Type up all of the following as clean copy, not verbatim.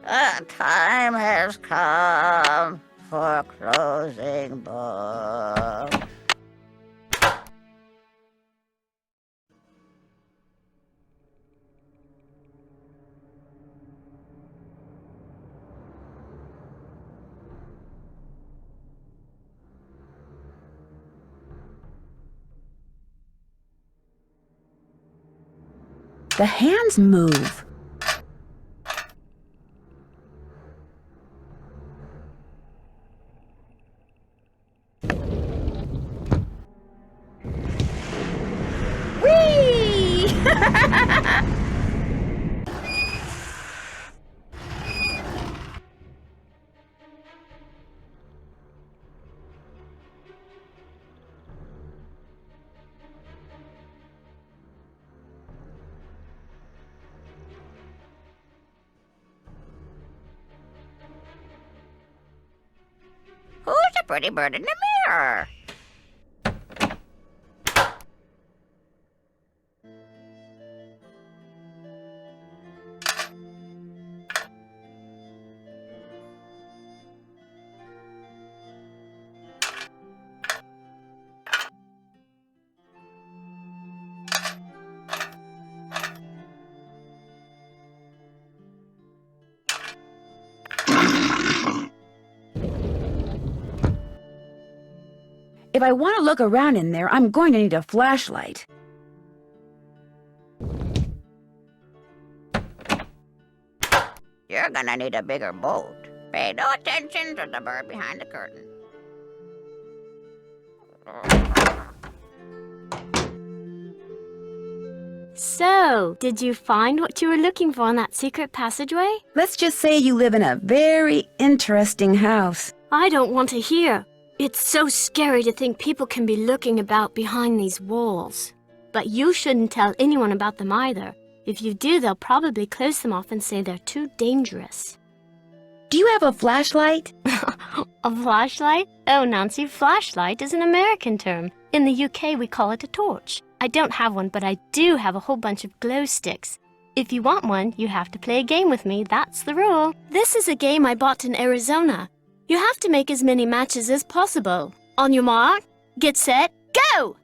The time has come for closing book. The hands move. Whee! Who's the pretty bird in the mirror? If I want to look around in there, I'm going to need a flashlight. You're gonna need a bigger boat. Pay no attention to the bird behind the curtain. So, did you find what you were looking for in that secret passageway? Let's just say you live in a very interesting house. I don't want to hear. It's so scary to think people can be looking about behind these walls. But you shouldn't tell anyone about them either. If you do, they'll probably close them off and say they're too dangerous. Do you have a flashlight? A flashlight? Oh, Nancy, flashlight is an American term. In the UK, we call it a torch. I don't have one, but I do have a whole bunch of glow sticks. If you want one, you have to play a game with me. That's the rule. This is a game I bought in Arizona. You have to make as many matches as possible. On your mark, get set, go!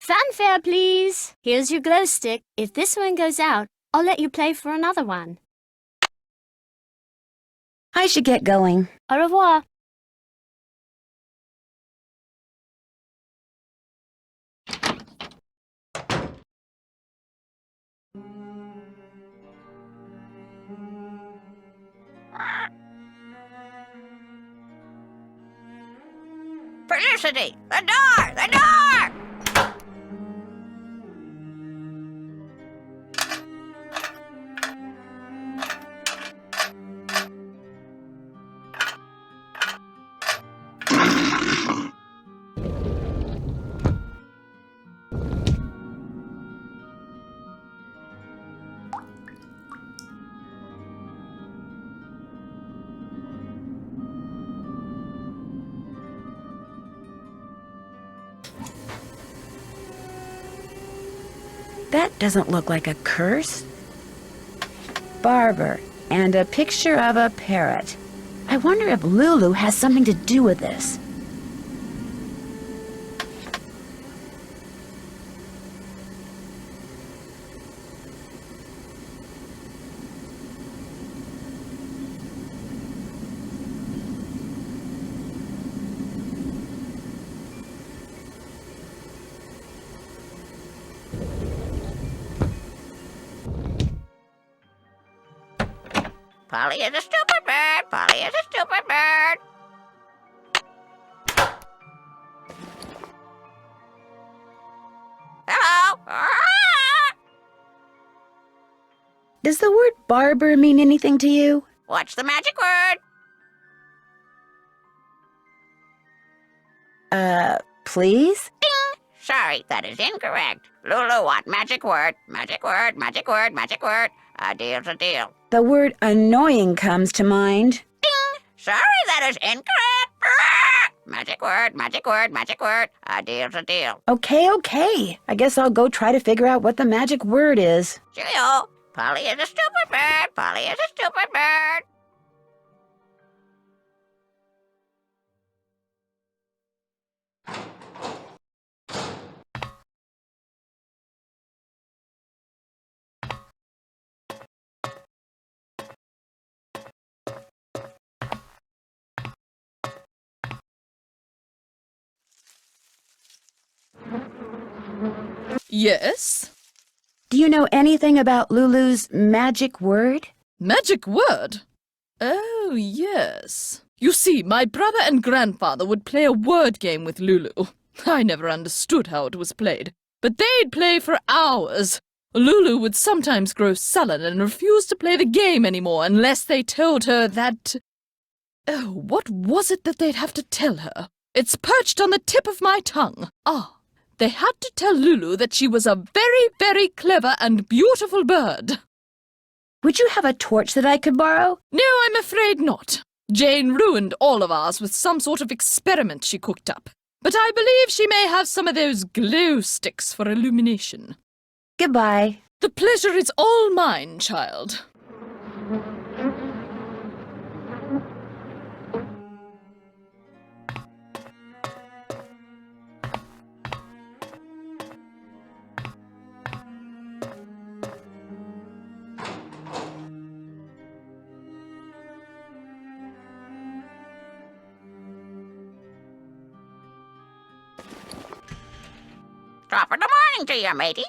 Fanfare, please. Here's your glow stick. If this one goes out, I'll let you play for another one. I should get going. Au revoir. Felicity! The door! The door! That doesn't look like a curse. Barber, and a picture of a parrot. I wonder if Lulu has something to do with this. Polly is a stupid bird. Polly is a stupid bird. Hello. Does the word barber mean anything to you? What's the magic word? Please? Sorry, that is incorrect. Lulu, what magic word? Magic word, magic word, magic word. A deal's a deal. The word annoying comes to mind. Sorry, that is incorrect. Magic word, magic word, magic word. A deal's a deal. Okay. I guess I'll go try to figure out what the magic word is. Cheerio. Polly is a stupid bird. Polly is a stupid bird. Yes? Do you know anything about Lulu's magic word? Magic word? Oh, yes. You see, my brother and grandfather would play a word game with Lulu. I never understood how it was played, but they'd play for hours. Lulu would sometimes grow sullen and refuse to play the game anymore unless they told her that... Oh, what was it that they'd have to tell her? It's perched on the tip of my tongue. They had to tell Lulu that she was a very, very clever and beautiful bird. Would you have a torch that I could borrow? No, I'm afraid not. Jane ruined all of ours with some sort of experiment she cooked up. But I believe she may have some of those glow sticks for illumination. Goodbye. The pleasure is all mine, child. Top of the morning to you, matey.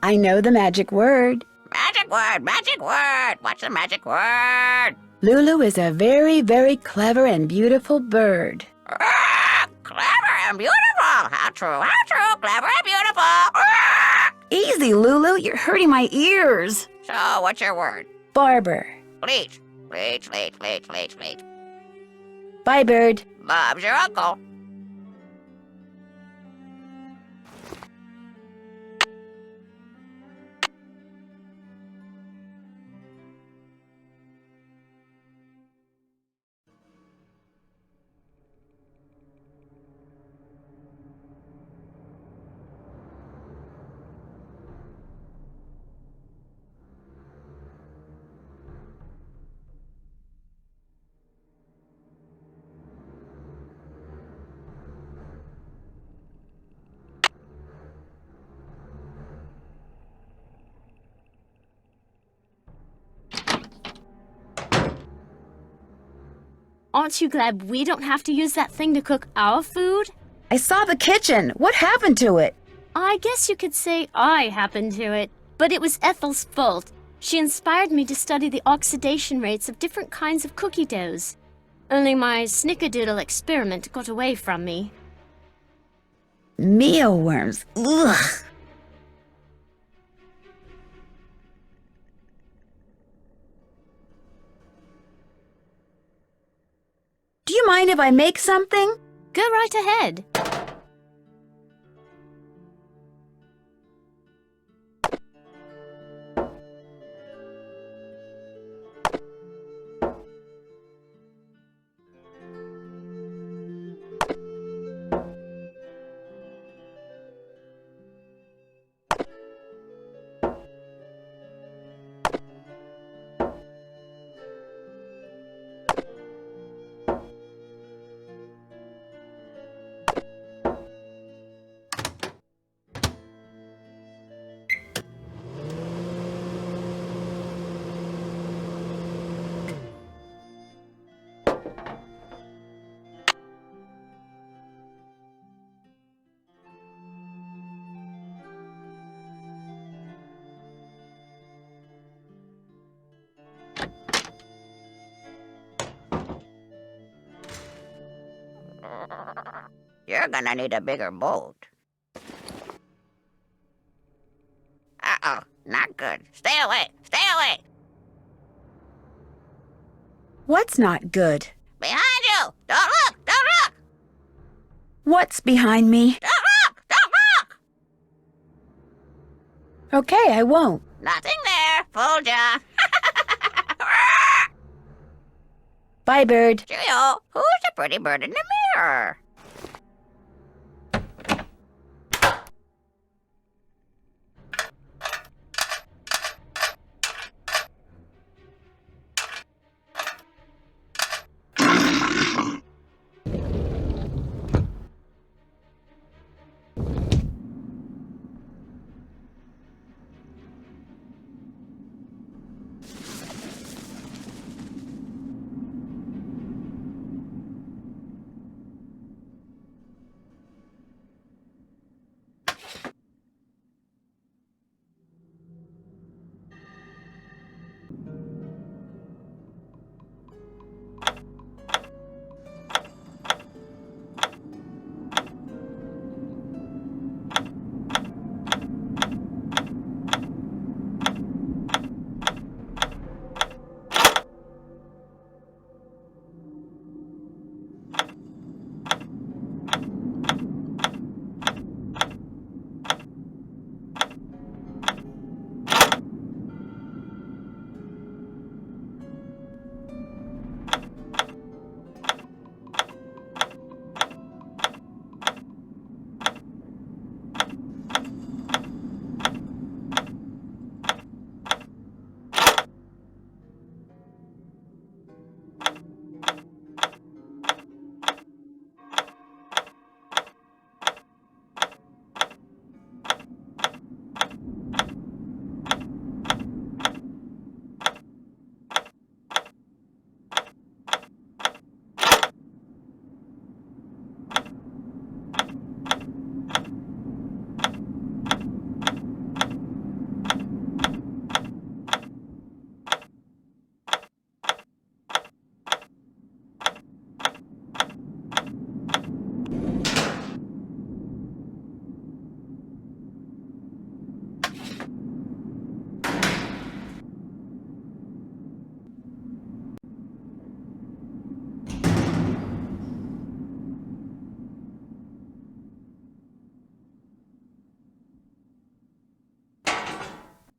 I know the magic word. Magic word, magic word. What's the magic word? Lulu is a very, very clever and beautiful bird. Clever and beautiful. How true, clever and beautiful. Easy, Lulu. You're hurting my ears. So, what's your word? Barber. Please. Please. Bye, bird. Bob's your uncle. Aren't you glad we don't have to use that thing to cook our food? I saw the kitchen. What happened to it? I guess you could say I happened to it, but it was Ethel's fault. She inspired me to study the oxidation rates of different kinds of cookie doughs. Only my snickerdoodle experiment got away from me. Mealworms. Ugh. Do you mind if I make something? Go right ahead. You're gonna need a bigger boat. Uh-oh, not good. Stay away, stay away! What's not good? Behind you! Don't look, don't look! What's behind me? Don't look, don't look! Okay, I won't. Nothing there, fooled ya. Bye, bird. Cheerio, who's the pretty bird in the mirror?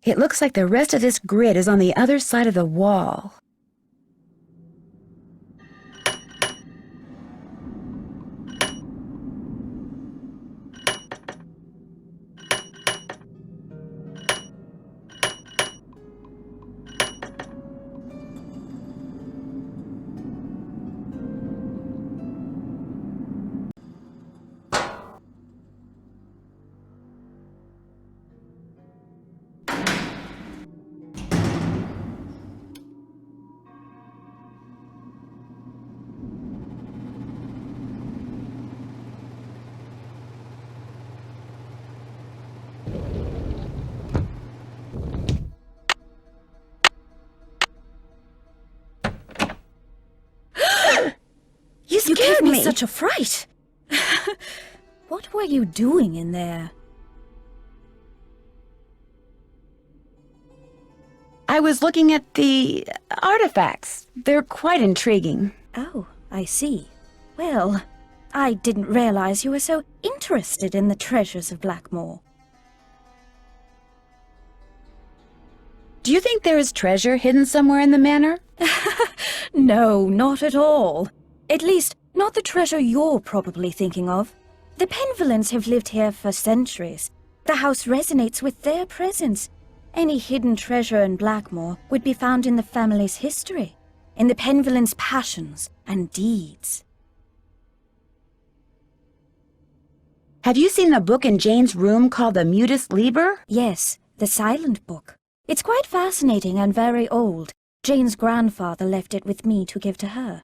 It looks like the rest of this grid is on the other side of the wall. Leave me me! such a fright! What were you doing in there? I was looking at the artifacts. They're quite intriguing. Oh, I see. Well, I didn't realize you were so interested in the treasures of Blackmoor. Do you think there is treasure hidden somewhere in the manor? No, not at all. At least, not the treasure you're probably thinking of. The Penvillans have lived here for centuries. The house resonates with their presence. Any hidden treasure in Blackmoor would be found in the family's history, in the Penvillans' passions and deeds. Have you seen the book in Jane's room called the Mutus Liber? Yes, the silent book. It's quite fascinating and very old. Jane's grandfather left it with me to give to her.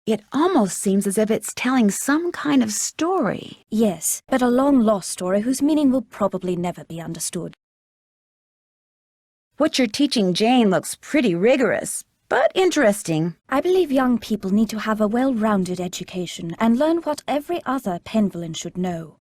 It almost seems as if it's telling some kind of story. Yes, but a long-lost story whose meaning will probably never be understood. What you're teaching Jane looks pretty rigorous, but interesting. I believe young people need to have a well-rounded education and learn what every other Penvillan should know.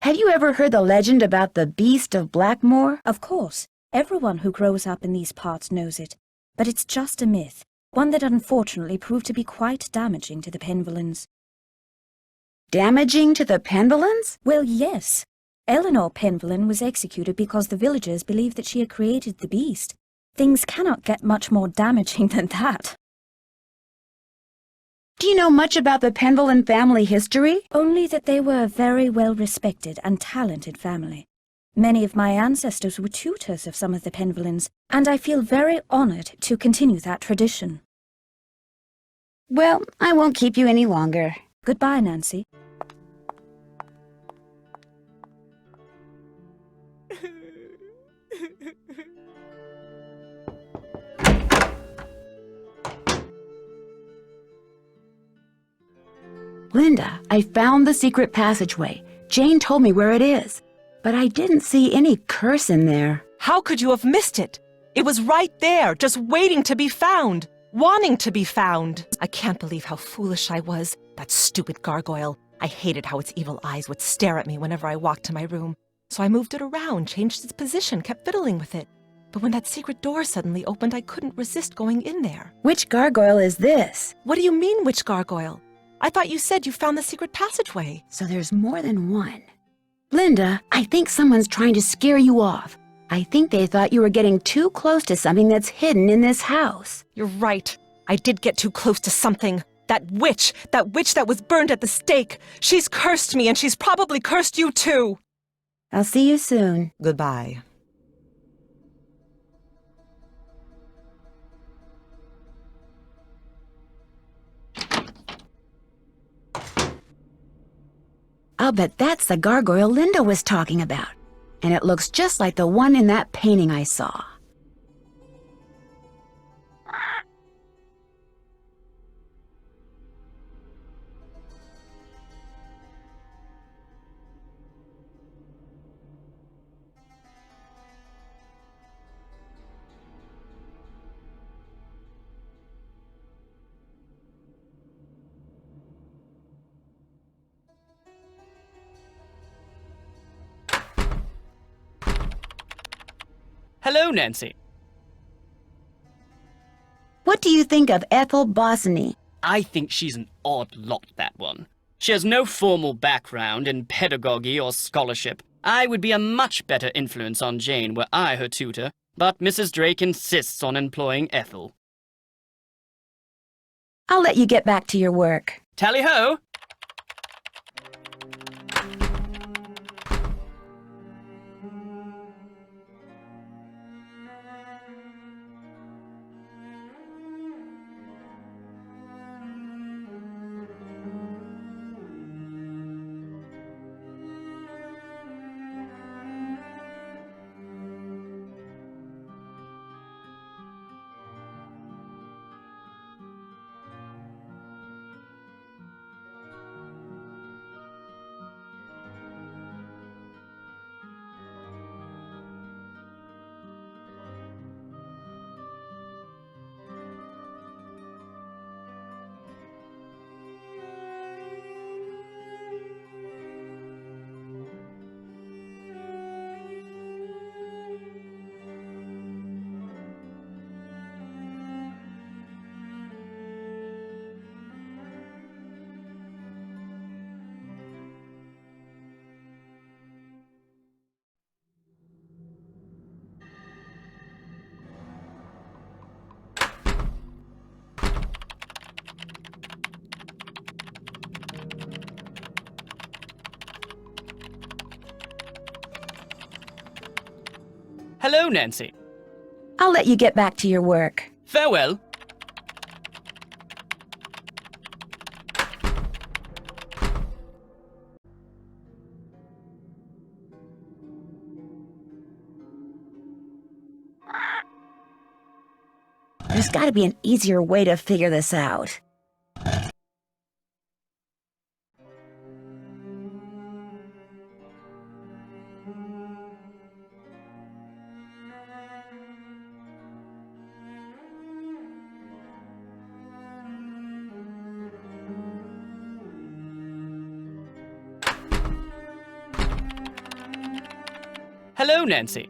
Have you ever heard the legend about the Beast of Blackmoor? Of course, everyone who grows up in these parts knows it, but it's just a myth, one that unfortunately proved to be quite damaging to the Penvillans. Damaging to the Penvillans? Well, yes. Eleanor Penvillan was executed because the villagers believed that she had created the beast. Things cannot get much more damaging than that. Do you know much about the Penvillan family history? Only that they were a very well-respected and talented family. Many of my ancestors were tutors of some of the Penvillans, and I feel very honored to continue that tradition. Well, I won't keep you any longer. Goodbye, Nancy. Linda, I found the secret passageway. Jane told me where it is, but I didn't see any curse in there. How could you have missed it? It was right there, just waiting to be found, wanting to be found. I can't believe how foolish I was. That stupid gargoyle. I hated how its evil eyes would stare at me whenever I walked to my room. So I moved it around, changed its position, kept fiddling with it. But when that secret door suddenly opened, I couldn't resist going in there. Which gargoyle is this? What do you mean, which gargoyle? I thought you said you found the secret passageway. So there's more than one. Linda, I think someone's trying to scare you off. I think they thought you were getting too close to something that's hidden in this house. You're right. I did get too close to something. That witch that was burned at the stake. She's cursed me, and she's probably cursed you too. I'll see you soon. Goodbye. I'll bet that's the gargoyle Linda was talking about. And it looks just like the one in that painting I saw. Hello, Nancy. What do you think of Ethel Bossany? I think she's an odd lot, that one. She has no formal background in pedagogy or scholarship. I would be a much better influence on Jane were I her tutor, but Mrs. Drake insists on employing Ethel. I'll let you get back to your work. Tally-ho! Hello, Nancy. I'll let you get back to your work. Farewell. There's got to be an easier way to figure this out. Hello, Nancy.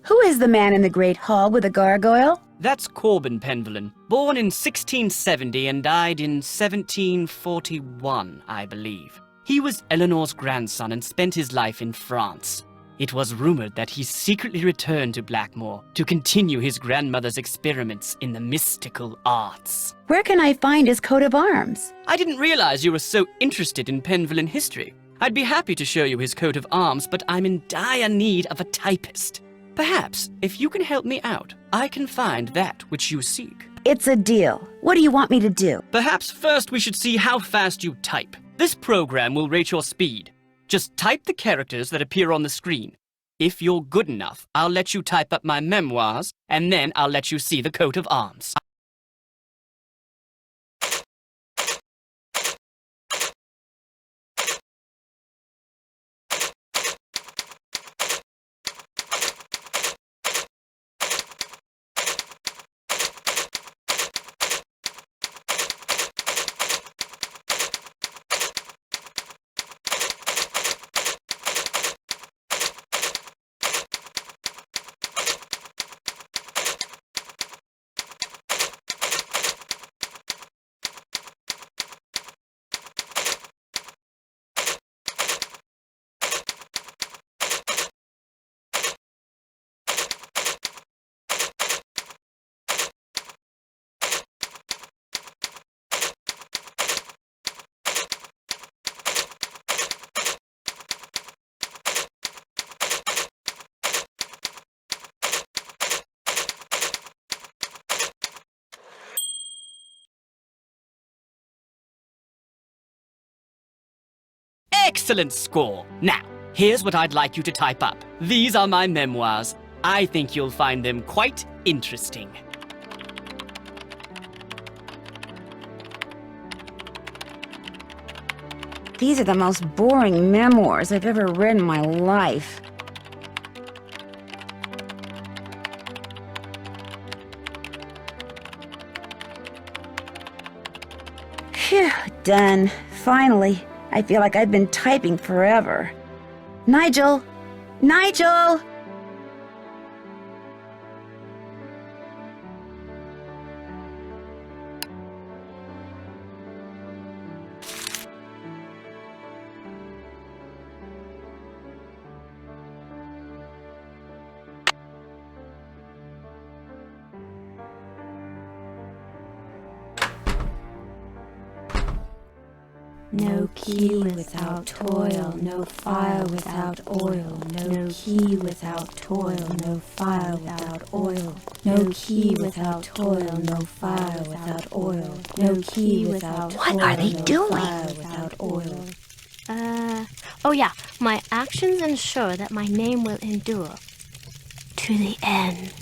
Who is the man in the Great Hall with the gargoyle? That's Corbin Penvillin, born in 1670 and died in 1741, I believe. He was Eleanor's grandson and spent his life in France. It was rumored that he secretly returned to Blackmoor to continue his grandmother's experiments in the mystical arts. Where can I find his coat of arms? I didn't realize you were so interested in Penvillin history. I'd be happy to show you his coat of arms, but I'm in dire need of a typist. Perhaps, if you can help me out, I can find that which you seek. It's a deal. What do you want me to do? Perhaps first we should see how fast you type. This program will rate your speed. Just type the characters that appear on the screen. If you're good enough, I'll let you type up my memoirs, and then I'll let you see the coat of arms. Excellent score! Now, here's what I'd like you to type up. These are my memoirs. I think you'll find them quite interesting. These are the most boring memoirs I've ever read in my life. Phew, done. Finally. I feel like I've been typing forever. Nigel! Nigel! No key without toil, no fire without oil. No key without toil, no fire without oil. No key without toil, no fire without oil. No key without toil, What are they no doing? fire without oil. Oh yeah, my actions ensure that my name will endure to the end.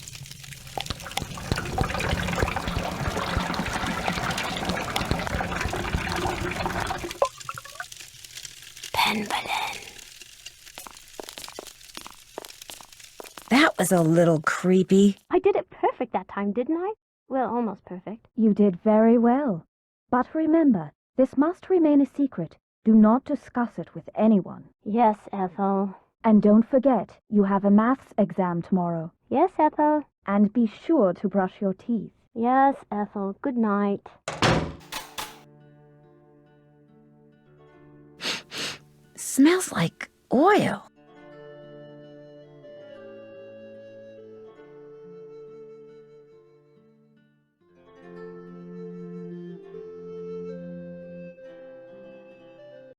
Penvillin. That was a little creepy. I did it perfect that time, didn't I? Well, almost perfect. You did very well. But remember, this must remain a secret. Do not discuss it with anyone. Yes, Ethel. And don't forget, you have a maths exam tomorrow. Yes, Ethel. And be sure to brush your teeth. Yes, Ethel. Good night. Smells like oil.